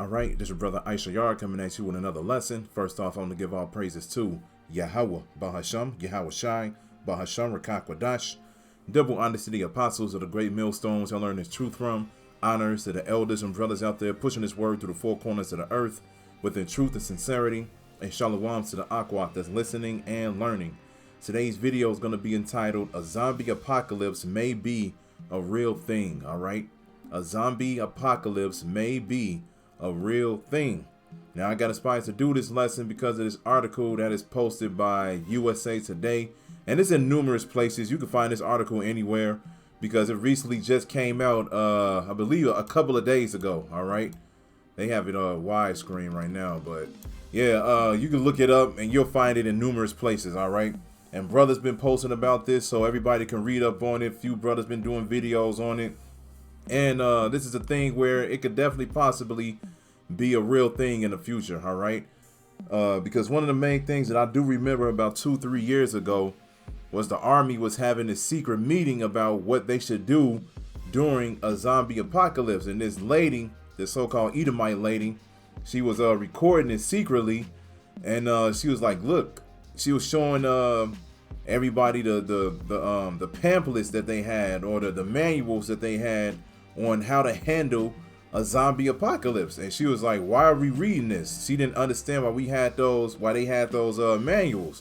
All right, this is your brother Issachar coming at you with another lesson. First off, I'm going to give all praises to Yahweh, Bahasham, Yahweh Shai, Bahasham, Rachaa Quadash. Double honors to the apostles of the great millstones I learned this truth from. Honors to the elders and brothers out there pushing this word through the four corners of the earth within truth and sincerity. And shalom to the Aquat that's listening and learning. Today's video is going to be entitled, A Zombie Apocalypse May Be a Real Thing. All right, a zombie apocalypse may be a real thing. Now, I got inspired to do this lesson because of this article that is posted by USA Today, and it's in numerous places. You can find this article anywhere because it recently just came out, I believe a couple of days ago. All right, they have it widescreen right now, but yeah, you can look it up and you'll find it in numerous places. All right, and brothers been posting about this so everybody can read up on it. Few brothers been doing videos on it. And this is a thing where it could definitely possibly be a real thing in the future, all right? Because one of the main things that I do remember about 2-3 years ago was the army was having a secret meeting about what they should do during a zombie apocalypse. And this lady, this so-called Edomite lady, she was recording it secretly, and she was like, look, she was showing everybody the pamphlets that they had, or the manuals that they had on how to handle a zombie apocalypse. And she was like, why are we reading this? She didn't understand why they had those manuals.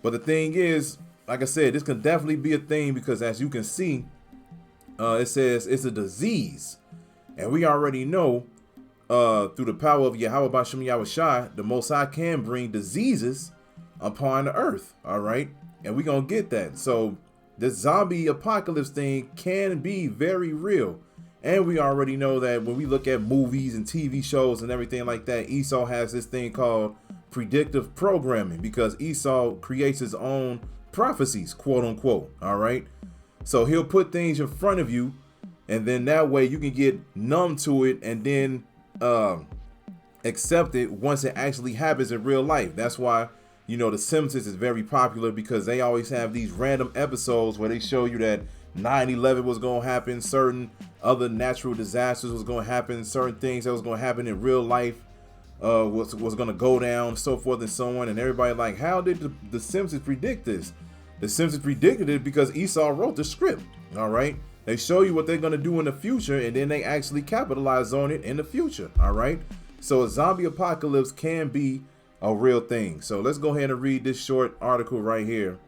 But the thing is, like I said, this can definitely be a thing because as you can see, it says it's a disease. And we already know through the power of Yahweh Bashem Yahweh Shai, the Most High can bring diseases upon the earth. All right. And we're going to get that. So this zombie apocalypse thing can be very real. And we already know that when we look at movies and TV shows and everything like that, Esau has this thing called predictive programming because Esau creates his own prophecies, quote unquote. All right. So he'll put things in front of you, and then that way you can get numb to it and then accept it once it actually happens in real life. That's why, you know, The Simpsons is very popular because they always have these random episodes where they show you that 9/11 was going to happen, certain other natural disasters was going to happen, certain things that was going to happen in real life was going to go down, so forth and so on. And everybody like, how did the Simpsons predict this? The Simpsons predicted it because Esau wrote the script. All right. They show you what they're going to do in the future, and then they actually capitalize on it in the future. All right. So a zombie apocalypse can be a real thing. So let's go ahead and read this short article right here.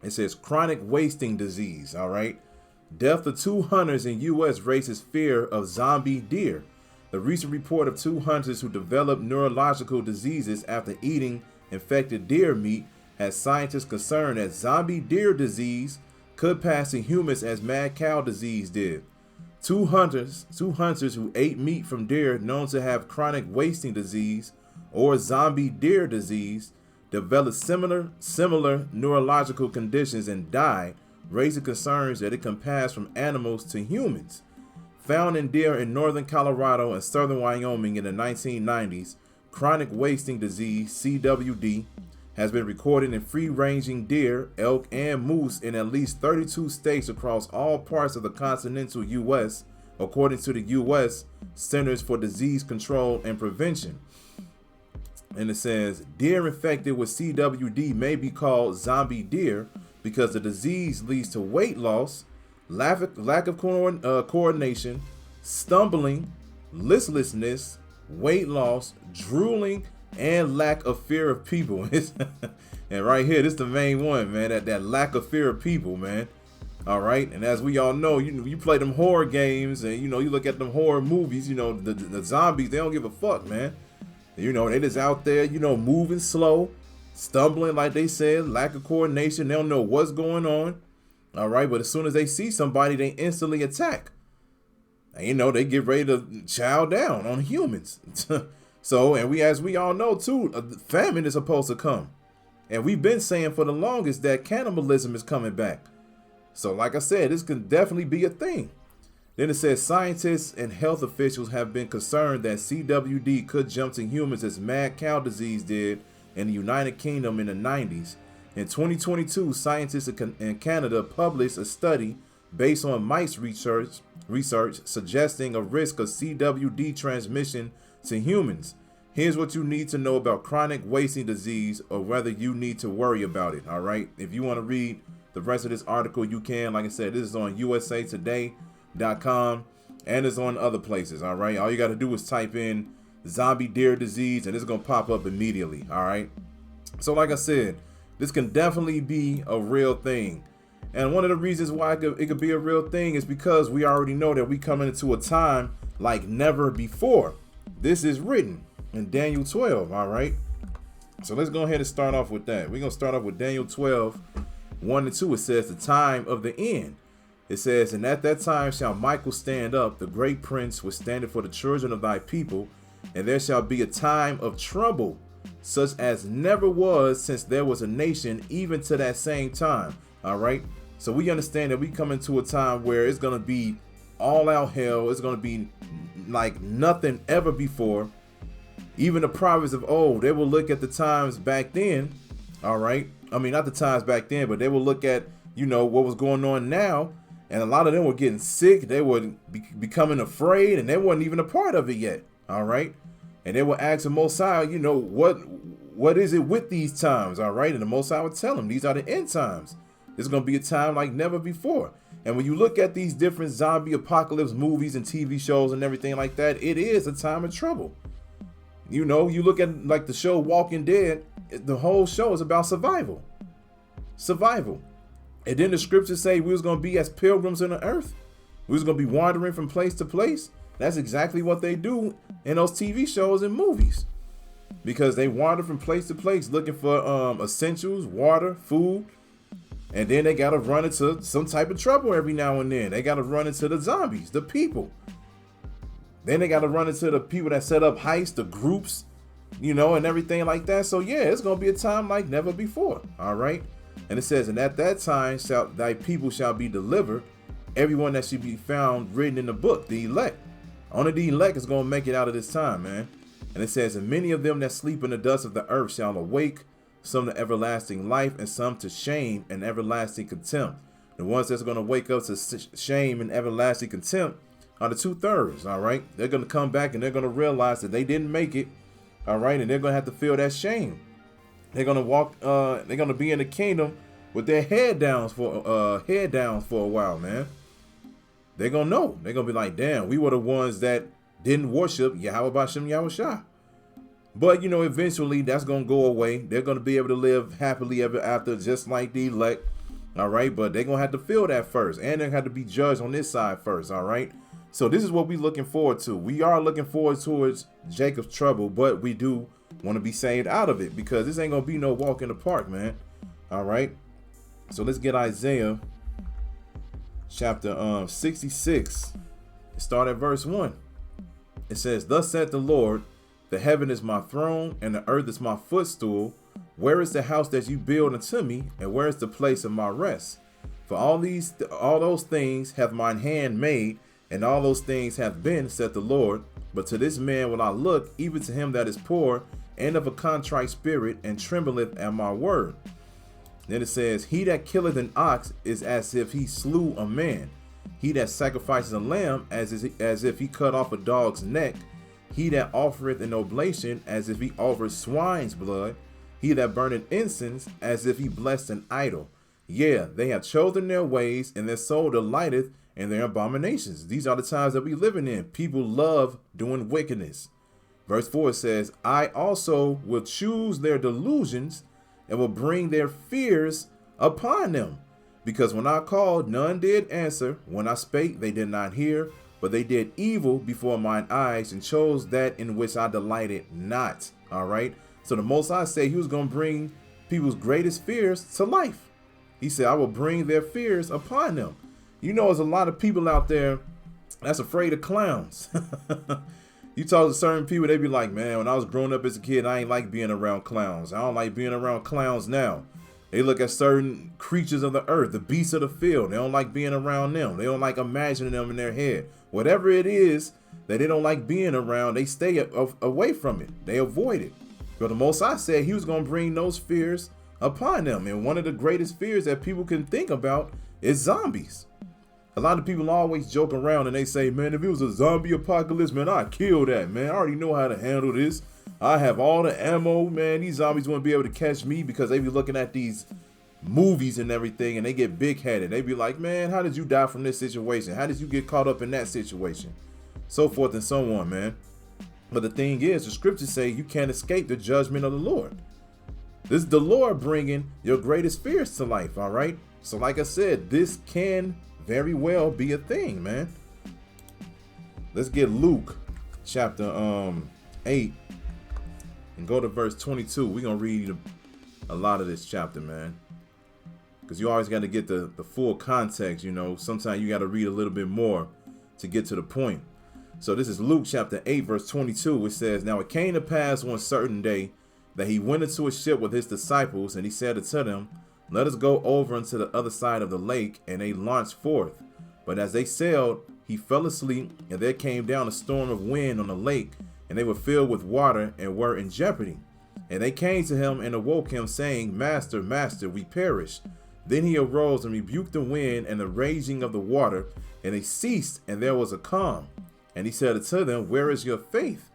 It says chronic wasting disease. All right. Death of 2 hunters in U.S. raises fear of zombie deer. The recent report of 2 hunters who developed neurological diseases after eating infected deer meat has scientists concerned that zombie deer disease could pass to humans as mad cow disease did. Two hunters who ate meat from deer known to have chronic wasting disease or zombie deer disease developed similar neurological conditions and died, raising concerns that it can pass from animals to humans. Found in deer in northern Colorado and southern Wyoming in the 1990s, chronic wasting disease, CWD, has been recorded in free-ranging deer, elk, and moose in at least 32 states across all parts of the continental U.S., according to the U.S. Centers for Disease Control and Prevention. And it says, deer infected with CWD may be called zombie deer because the disease leads to weight loss, lack of coordination, stumbling, listlessness, weight loss, drooling, and lack of fear of people. And right here, this is the main one, man, that lack of fear of people, man. All right. And as we all know, you play them horror games and, you look at them horror movies, the zombies, they don't give a fuck, man. They just out there, moving slow, stumbling, like they said, lack of coordination. They don't know what's going on. All right. But as soon as they see somebody, they instantly attack. And, they get ready to chow down on humans. So, and as we all know, too, famine is supposed to come. And we've been saying for the longest that cannibalism is coming back. So, like I said, this can definitely be a thing. Then it says scientists and health officials have been concerned that CWD could jump to humans as mad cow disease did in the United Kingdom in the 90s. In 2022, scientists in Canada published a study based on mice research suggesting a risk of CWD transmission to humans. Here's what you need to know about chronic wasting disease, or whether you need to worry about it. All right. If you want to read the rest of this article, you can. Like I said, this is on usatoday.com and it's on other places. All right. All you got to do is type in zombie deer disease and it's going to pop up immediately. All right. So like I said, this can definitely be a real thing. And one of the reasons why it could be a real thing is because we already know that we coming into a time like never before. This is written in Daniel 12. All right. So let's go ahead and start off with that. We're going to start off with Daniel 12, 1 and 2. It says the time of the end. It says, and at that time shall Michael stand up, the great prince, which standeth for the children of thy people. And there shall be a time of trouble, such as never was since there was a nation, even to that same time. All right. So we understand that we come into a time where it's going to be all out hell. It's going to be like nothing ever before. Even the prophets of old, they will look at the times back then. All right. I mean, not the times back then, but they will look at, what was going on now. And a lot of them were getting sick. They were becoming afraid, and they weren't even a part of it yet. All right. And they will ask the Most High, what is it with these times? All right. And the Most High would tell them these are the end times. There's going to be a time like never before. And when you look at these different zombie apocalypse movies and TV shows and everything like that, it is a time of trouble. You look at like the show Walking Dead, the whole show is about survival. Survival. And then the scriptures say we was going to be as pilgrims on the earth. We was going to be wandering from place to place. That's exactly what they do in those TV shows and movies. Because they wander from place to place looking for essentials, water, food. And then they got to run into some type of trouble every now and then. They got to run into the zombies, the people. Then they got to run into the people that set up heists, the groups, and everything like that. So yeah, it's going to be a time like never before. All right. And it says, and at that time thy people shall be delivered, everyone that should be found written in the book, the elect. Only the elect is going to make it out of this time, man. And it says, and many of them that sleep in the dust of the earth shall awake, some to everlasting life, and some to shame and everlasting contempt. The ones that's going to wake up to shame and everlasting contempt are the 2/3. All right. They're going to come back and they're going to realize that they didn't make it. All right. And they're going to have to feel that shame. They're going to walk. They're going to be in the kingdom with their head down for a while, man. They're going to know. They're going to be like, damn, we were the ones that didn't worship Yahweh Bashem Yahushua. But, eventually that's going to go away. They're going to be able to live happily ever after, just like the elect. All right. But they're going to have to feel that first. And they have to be judged on this side first. All right. So this is what we're looking forward to. We are looking forward towards Jacob's trouble, but we do want to be saved out of it, because this ain't going to be no walk in the park, man. All right. So let's get Isaiah chapter 66. Start at verse 1. It says, thus saith the Lord, the heaven is my throne, and the earth is my footstool. Where is the house that you build unto me, and where is the place of my rest? For all those things hath mine hand made, and all those things have been, saith the Lord. But to this man will I look, even to him that is poor, and of a contrite spirit, and trembleth at my word. Then it says, he that killeth an ox is as if he slew a man. He that sacrifices a lamb as if he cut off a dog's neck. He that offereth an oblation as if he offered swine's blood. He that burneth incense as if he blessed an idol. Yeah, they have chosen their ways, and their soul delighteth in their abominations. These are the times that we living in. People love doing wickedness. Verse 4 says, I also will choose their delusions and will bring their fears upon them. Because when I called, none did answer. When I spake, they did not hear. But they did evil before mine eyes, and chose that in which I delighted not. All right. So the Most High said he was going to bring people's greatest fears to life. He said, I will bring their fears upon them. There's a lot of people out there that's afraid of clowns. You talk to certain people, they be like, man, when I was growing up as a kid, I ain't like being around clowns. I don't like being around clowns now. They look at certain creatures of the earth, the beasts of the field. They don't like being around them. They don't like imagining them in their head. Whatever it is that they don't like being around, they stay away from it. They avoid it. But the Most High said he was going to bring those fears upon them. And one of the greatest fears that people can think about is zombies. A lot of people always joke around and they say, man, if it was a zombie apocalypse, man, I'd kill that, man. I already know how to handle this. I have all the ammo, man. These zombies wouldn't be able to catch me, because they be looking at these movies and everything and they get big-headed. They be like, man, how did you die from this situation? How did you get caught up in that situation? So forth and so on, man. But the thing is, the scriptures say you can't escape the judgment of the Lord. This is the Lord bringing your greatest fears to life, all right? So like I said, this can very well be a thing, man. Let's get Luke chapter 8 and go to verse 22. We're going to read a lot of this chapter, man, because you always got to get the full context, you know. Sometimes you got to read a little bit more to get to the point. So this is Luke chapter 8, verse 22, which says, now it came to pass one certain day that he went into a ship with his disciples, and he said unto them, let us go over unto the other side of the lake. And they launched forth. But as they sailed, he fell asleep, and there came down a storm of wind on the lake, and they were filled with water and were in jeopardy. And they came to him and awoke him, saying, Master, Master, we perish. Then he arose and rebuked the wind and the raging of the water, and they ceased, and there was a calm. And he said unto them, where is your faith?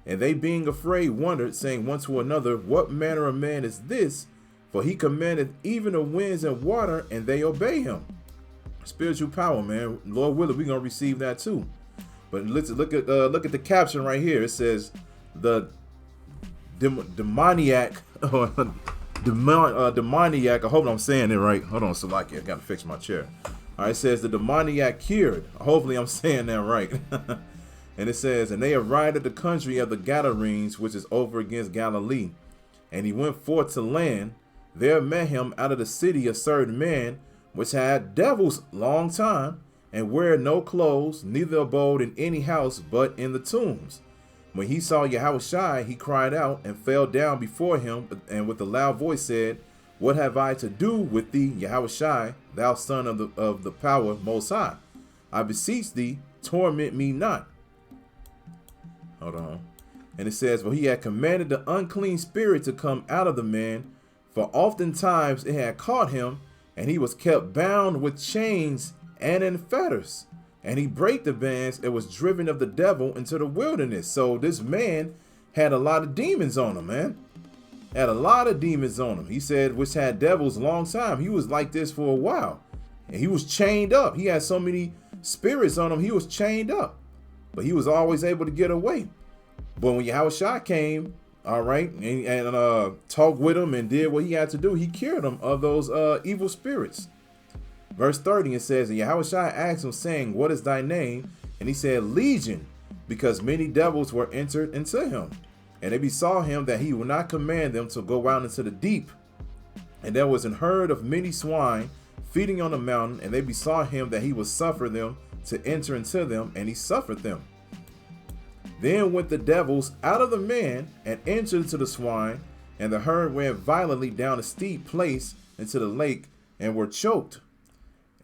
And they, being afraid, wondered, saying one to another, what manner of man is this? For he commandeth even the winds and water, and they obey him. Spiritual power, man. Lord willing, we're gonna receive that too. But let's look at the caption right here. It says the demoniac demoniac. I hope I'm saying it right. Hold on, Salaki, I gotta fix my chair. All right, it says the demoniac cured. Hopefully I'm saying that right. And it says, and they arrived at the country of the Gadarenes, which is over against Galilee. And he went forth to land. There met him out of the city a certain man, which had devils long time, and wear no clothes, neither abode in any house, but in the tombs. When he saw Yahushua, he cried out and fell down before him, and with a loud voice said, what have I to do with thee, Yahushua, thou son of the power most high? I beseech thee, torment me not. Hold on. And it says, for he had commanded the unclean spirit to come out of the man, for oftentimes it had caught him, and he was kept bound with chains and in fetters. And he brake the bands and was driven of the devil into the wilderness. So this man had a lot of demons on him, man. Had a lot of demons on him. He said, which had devils long time. He was like this for a while. And he was chained up. He had so many spirits on him, he was chained up. But he was always able to get away. But when Yahushua came, all right, and talked with him and did what he had to do, he cured him of those evil spirits. Verse 30, it says, and Yahushua asked him, saying, what is thy name? And he said, Legion, because many devils were entered into him. And they besought him that he would not command them to go out into the deep. And there was an herd of many swine feeding on the mountain, and they besought him that he would suffer them to enter into them, and he suffered them. Then went the devils out of the man and entered into the swine, and the herd ran violently down a steep place into the lake and were choked.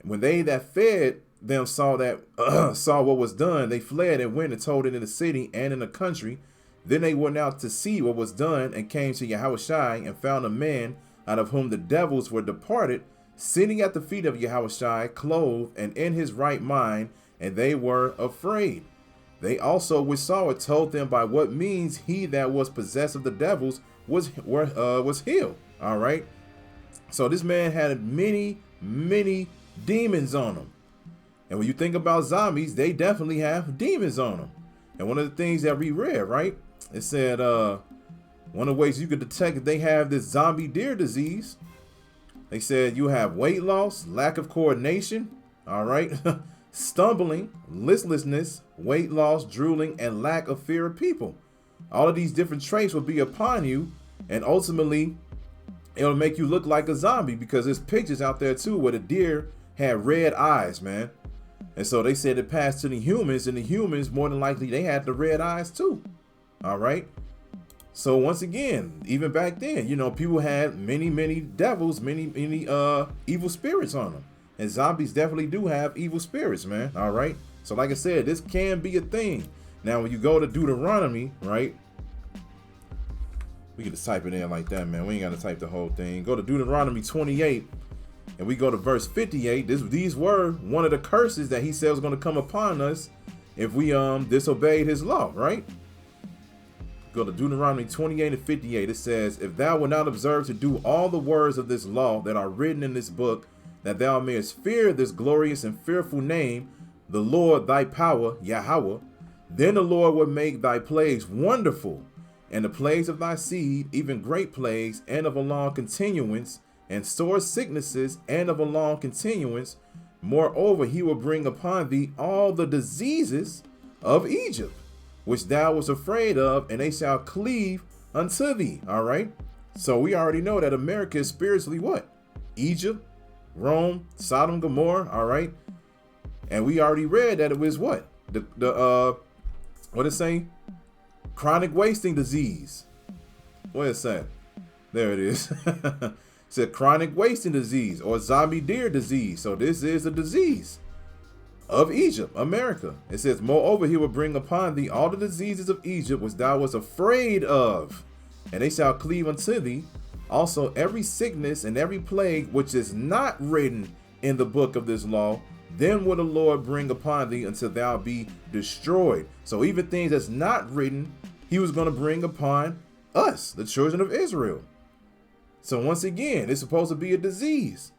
When they that fed them saw what was done, they fled and went and told it in the city and in the country. Then they went out to see what was done, and came to Yahushua, and found a man out of whom the devils were departed, sitting at the feet of Yahushua, clothed and in his right mind, and they were afraid. They also which saw it told them by what means he that was possessed of the devils was healed. All right. So this man had many demons on him. And when you think about zombies, they definitely have demons on them. And one of the things that we read, right, it said one of the ways you could detect if they have this zombie deer disease, they said you have weight loss, lack of coordination, all right, stumbling, listlessness, weight loss, drooling, and lack of fear of people. All of these different traits will be upon you, and ultimately it'll make you look like a zombie, because there's pictures out there too where the deer had red eyes, man. And so they said it passed to the humans, and the humans, more than likely, they had the red eyes too. All right. So once again, even back then, you know, people had many devils, many evil spirits on them. And zombies definitely do have evil spirits, man. All right. So like I said, this can be a thing. Now, when you go to Deuteronomy, right? We can just type it in like that, man. We ain't got to type the whole thing. Go to Deuteronomy 28 And we go to verse 58. These were one of the curses that he said was going to come upon us if we disobeyed his law, right? Go to Deuteronomy 28 and 58. It says, if thou wilt not observe to do all the words of this law that are written in this book, that thou mayest fear this glorious and fearful name, the Lord thy power, Yahweh, then the Lord will make thy plagues wonderful, and the plagues of thy seed, even great plagues, and of a long continuance, and sore sicknesses, and of a long continuance. Moreover, he will bring upon thee all the diseases of Egypt, which thou wast afraid of, and they shall cleave unto thee. All right. So we already know that America is spiritually what? Egypt, Rome, Sodom, Gomorrah. All right. And we already read that it was what? What it say? Chronic wasting disease. What is that? There it is. It's a chronic wasting disease or zombie deer disease. So this is a disease of Egypt, America. It says, moreover, he will bring upon thee all the diseases of Egypt, which thou wast afraid of, and they shall cleave unto thee. Also every sickness and every plague which is not written in the book of this law, then will the Lord bring upon thee until thou be destroyed. So even things that's not written, he was going to bring upon us, the children of Israel. So once again, it's supposed to be a disease.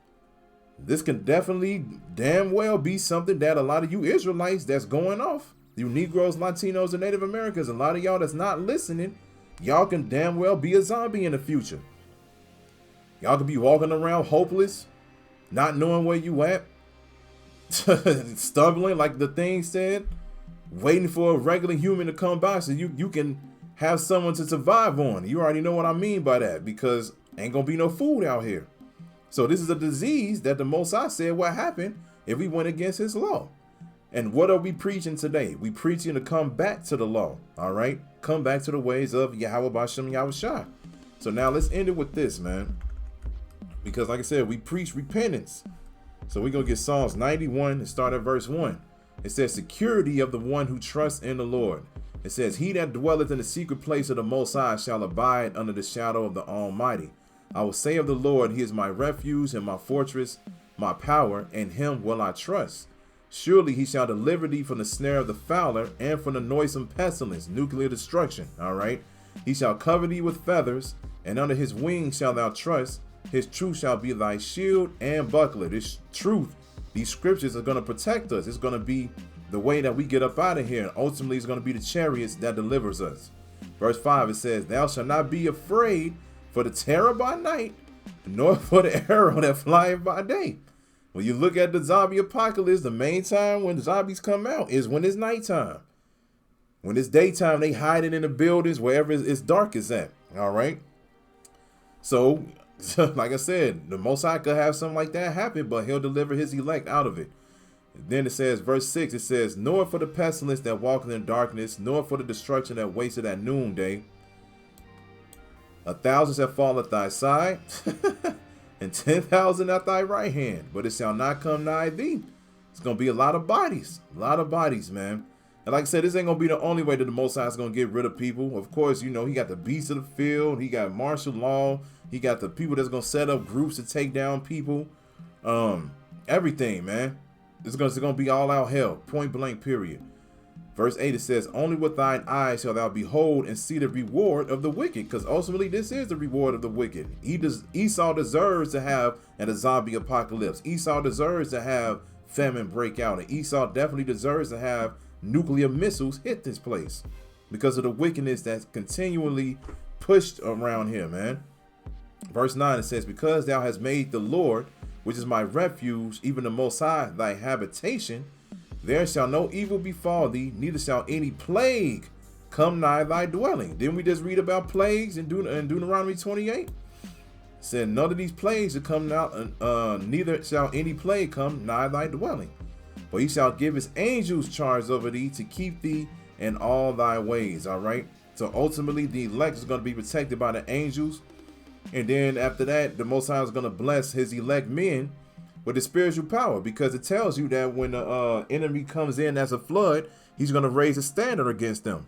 This can definitely damn well be something that a lot of you Israelites that's going off, you Negroes, Latinos, and Native Americans, a lot of y'all that's not listening, y'all can damn well be a zombie in the future. Y'all could be walking around hopeless, not knowing where you at, stumbling like the thing said, waiting for a regular human to come by so you can have someone to survive on. You already know what I mean by that, because ain't gonna be no food out here. So this is a disease that the Most High said what happened if we went against his law. And what are we preaching today? We preaching to come back to the law. All right, come back to the ways of Yahweh Bashem Yahushua. So now let's end it with this, man, because like I said, we preach repentance. So we're going to get Psalms 91 and start at verse 1. It says, security of the one who trusts in the Lord. It says, he that dwelleth in the secret place of the Most High shall abide under the shadow of the Almighty. I will say of the Lord, he is my refuge and my fortress, my power, and him will I trust. Surely he shall deliver thee from the snare of the fowler and from the noisome pestilence, nuclear destruction. All right. He shall cover thee with feathers, and under his wings shalt thou trust. His truth shall be thy shield and buckler. This truth, these scriptures are going to protect us. It's going to be the way that we get up out of here. And ultimately, it's going to be the chariots that delivers us. Verse 5, it says, thou shalt not be afraid for the terror by night, nor for the arrow that flieth by day. When you look at the zombie apocalypse, the main time when zombies come out is when it's nighttime. When it's daytime, they hiding in the buildings, wherever it's darkest at. All right. So, like I said, the Most High could have something like that happen, but he'll deliver his elect out of it. And then it says, verse 6, it says, nor for the pestilence that walketh in darkness, nor for the destruction that wasteth at noonday. 1,000 shall fall at thy side, and 10,000 at thy right hand, but it shall not come nigh thee. It's going to be a lot of bodies, man. And like I said, this ain't going to be the only way that the Most High is going to get rid of people. Of course, you know, he got the beasts of the field. He got martial law. He got the people that's going to set up groups to take down people. Everything, man. It's going to be all out hell, point blank, period. Verse 8, it says, only with thine eyes shalt thou behold and see the reward of the wicked. Because ultimately, this is the reward of the wicked. Esau deserves to have a zombie apocalypse. Esau deserves to have famine break out. And Esau definitely deserves to have nuclear missiles hit this place because of the wickedness that's continually pushed around here, man. Verse 9, it says, because thou hast made the Lord, which is my refuge, even the Most High, thy habitation, there shall no evil befall thee, neither shall any plague come nigh thy dwelling. Didn't we just read about plagues in Deuteronomy 28? It said none of these plagues shall come out, neither shall any plague come nigh thy dwelling. For he shall give his angels charge over thee to keep thee in all thy ways. All right. So ultimately, the elect is going to be protected by the angels. And then after that, the Most High is going to bless his elect men with the spiritual power, because it tells you that when the enemy comes in as a flood, he's going to raise a standard against them.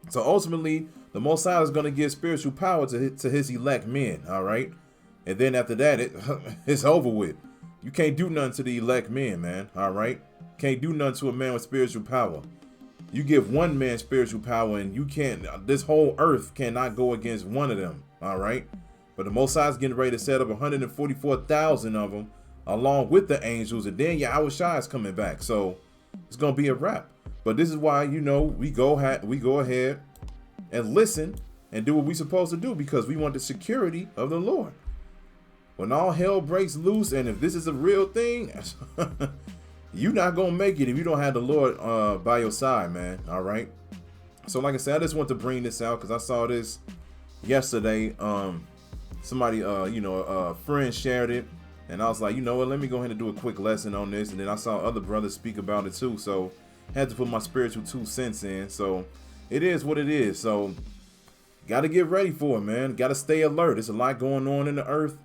So ultimately, the Most High is going to give spiritual power to his elect men. All right. And then after that, it's over with. You can't do nothing to the elect men, man. All right. Can't do nothing to a man with spiritual power. You give one man spiritual power and you can't, this whole earth cannot go against one of them. All right. But the Most High is getting ready to set up 144,000 of them along with the angels. And then Yahushua is coming back. So it's going to be a wrap. But this is why, you know, we go ahead and listen and do what we're supposed to do, because we want the security of the Lord. When all hell breaks loose, and if this is a real thing, you're not going to make it if you don't have the Lord by your side, man. All right. So like I said, I just want to bring this out because I saw this yesterday. Somebody, a friend shared it, and I was like, you know what, let me go ahead and do a quick lesson on this. And then I saw other brothers speak about it too. So had to put my spiritual 2 cents in. So it is what it is. So got to get ready for it, man. Got to stay alert. There's a lot going on in the earth,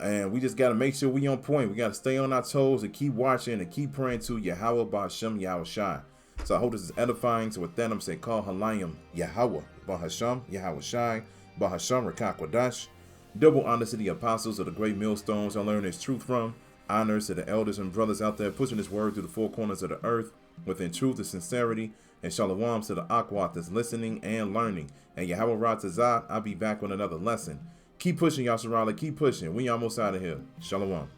and we just got to make sure we on point. We got to stay on our toes and keep watching and keep praying to Yahweh Ba'Hashem Yahushai. So I hope this is edifying. So with that, I'm saying, call Halayim Yahweh Ba'Hashem Yahushai Ba'Hashem Rachaa Kodash. Double honors to the apostles of the great millstones I learned this truth from. Honors to the elders and brothers out there pushing this word through the four corners of the earth within truth and sincerity. And shalom to the Akwat that's listening and learning. And Yahweh Ratazah, I'll be back with another lesson. Keep pushing, Yasharala. Keep pushing. We almost out of here. Shalom.